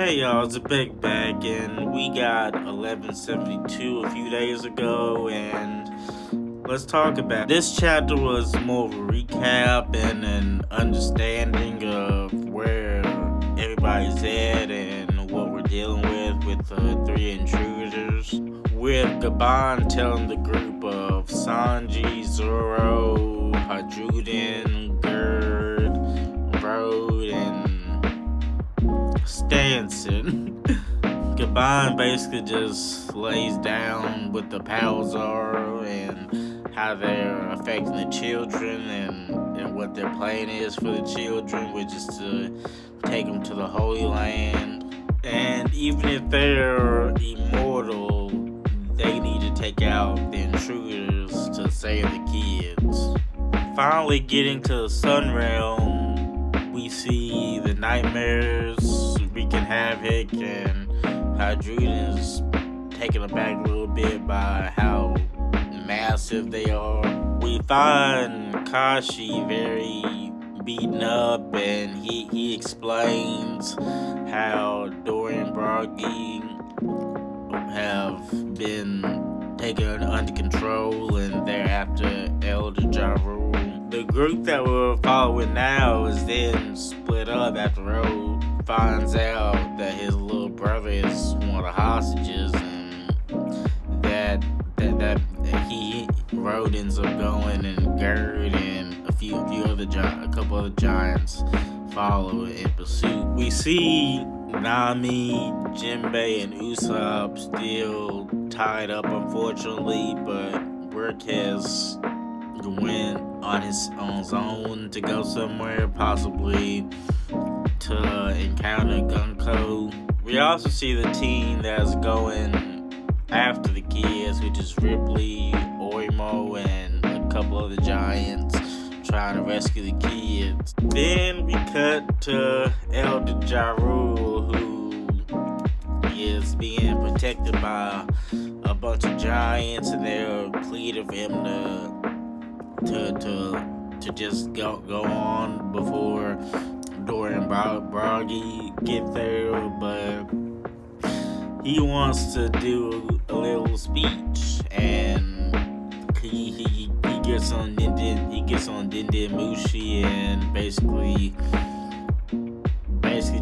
Hey y'all, it's a Big Bag, and we got 1172 a few days ago, and let's talk about it. This chapter was more of a recap and an understanding of where everybody's at and what we're dealing with the three intruders. With Gaban telling the group of Sanji, Zoro, Hadruden, Gerd, Road, and Stanson. Gaban basically just lays down with the powers are and how they're affecting the children and what their plan is for the children, which is to take them to the Holy Land. And even if they're immortal, they need to take out the intruders to save the kids. Finally getting to the Sun Realm, we see the nightmares wreaking havoc, and Hadruden is taken aback a little bit by how massive they are. We find Kashi very beaten up, and he explains how Dorian Broggy have been taken under control and they're after Elder Ja Rule. The group that we're following now is then split up after Road finds out that his little brother is one of the hostages, and that he Road ends up going, and Gerd and a couple other giants follow in pursuit. We see Nami, Jinbei, and Usopp still tied up, unfortunately, but Brook has went on his own to go somewhere, possibly to encounter Gunko. We also see the team that's going after the kids, which is Ripley, Oimo, and a couple of the giants trying to rescue the kids. Then we cut to Elder Ja Rule, who is being protected by a bunch of giants, and they're pleading for him to just go on before Dorian Broggy get there, but he wants to do a little speech, and he gets on Dindin Mushi and basically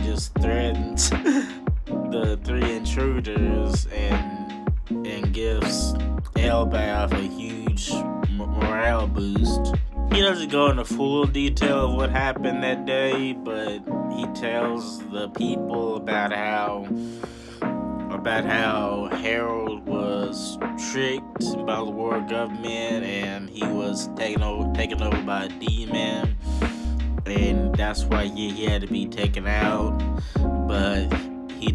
just threatens the three intruders and gives Elbaf a huge morale boost. He doesn't go into full detail of what happened that day, but he tells the people about how Harold was tricked by the world government and he was taken over by a demon, and that's why he had to be taken out. But he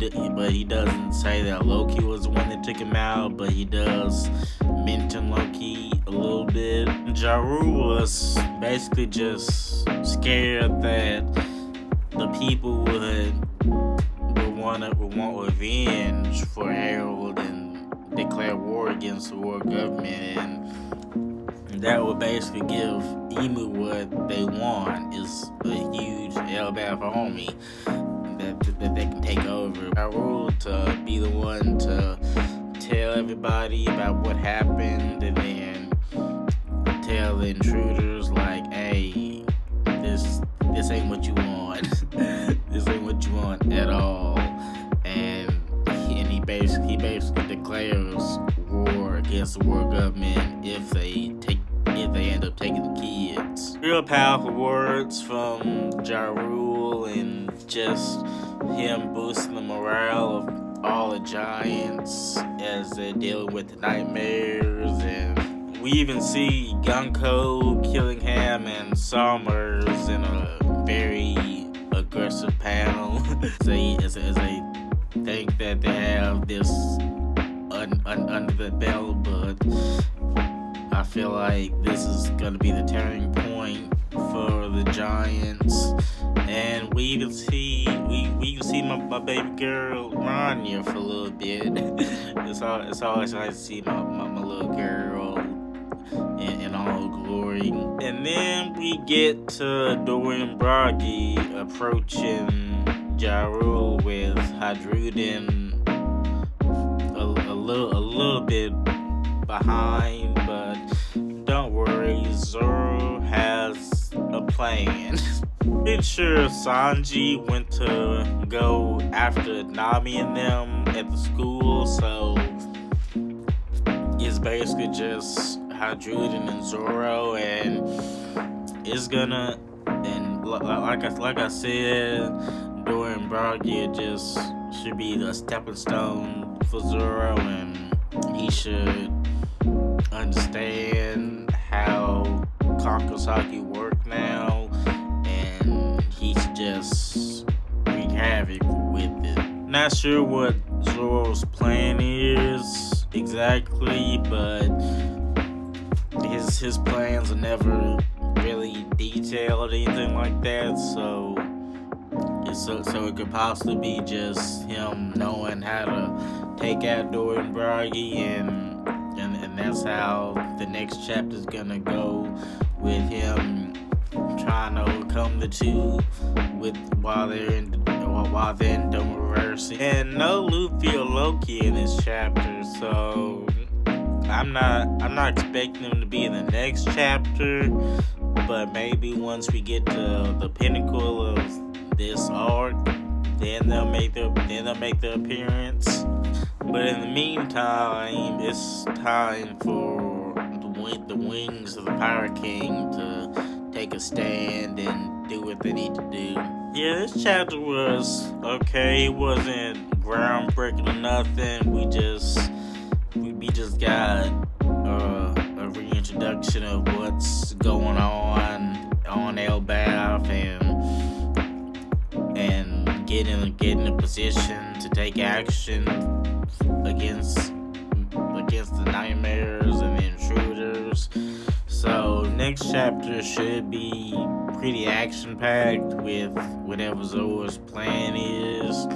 doesn't say that Loki was the one that took him out, but he does mention Loki a little bit. Ja Rule was basically just scared that the people would want revenge for Harold and declare war against the world government, and that would basically give Emu what they want, is a huge Elbaf army that they can take over. Ja Rule to be the one to tell everybody about what happened, and then tell the intruders like, hey, this ain't what you want. This ain't what you want at all. And he basically declares war against the world government if they end up taking the kids. Real powerful words from Ja Rule, and just him boosting the morale of all the giants as they're dealing with the nightmares. And we even see Gunko, Killingham, and Summers in a very aggressive panel as they think that they have this under the belt, but I feel like this is gonna be the turning point for the giants. And we even see my baby girl Rania for a little bit. It's always nice to see my little girl in all her glory. And then we get to Dorian Broggy approaching Ja Rule with Hydruden a little bit behind, but don't worry, Zoro has a plan. Pretty sure Sanji went to go after Nami and them at the school, so it's basically just Hydruden and Zoro, and it's gonna, and like I said during Brogy, it just should be a stepping stone for Zoro, and he should understand how Kakusaki work now, and he should just wreak havoc with it. Not sure what Zoro's plan is exactly, but his plans are never really detailed or anything like that, so it could possibly be just him knowing how to take out Dory and Brogy, and that's how the next chapter is gonna go, with him trying to overcome the two while they're in Dome Reversing. And no Luffy or Loki in this chapter, so I'm not expecting them to be in the next chapter, but maybe once we get to the pinnacle of this arc, then they'll make their appearance. But in the meantime, it's time for the wings of the Pirate King to take a stand and do what they need to do. Yeah, this chapter was okay. It wasn't groundbreaking or nothing. We just got a reintroduction of what's going on Elbaf, and get in a position to take action against the nightmares and the intruders. So next chapter should be pretty action packed with whatever Zoro's plan is,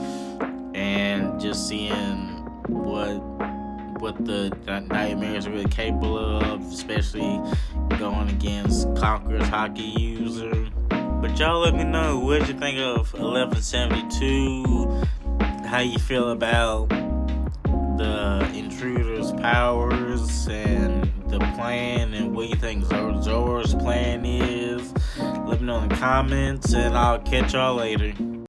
and just seeing what the nightmares are really capable of, especially going against Conqueror's Haki user. But y'all let me know what you think of 1172, how you feel about the intruder's powers and the plan, and what you think Zoro's plan is. Let me know in the comments, and I'll catch y'all later.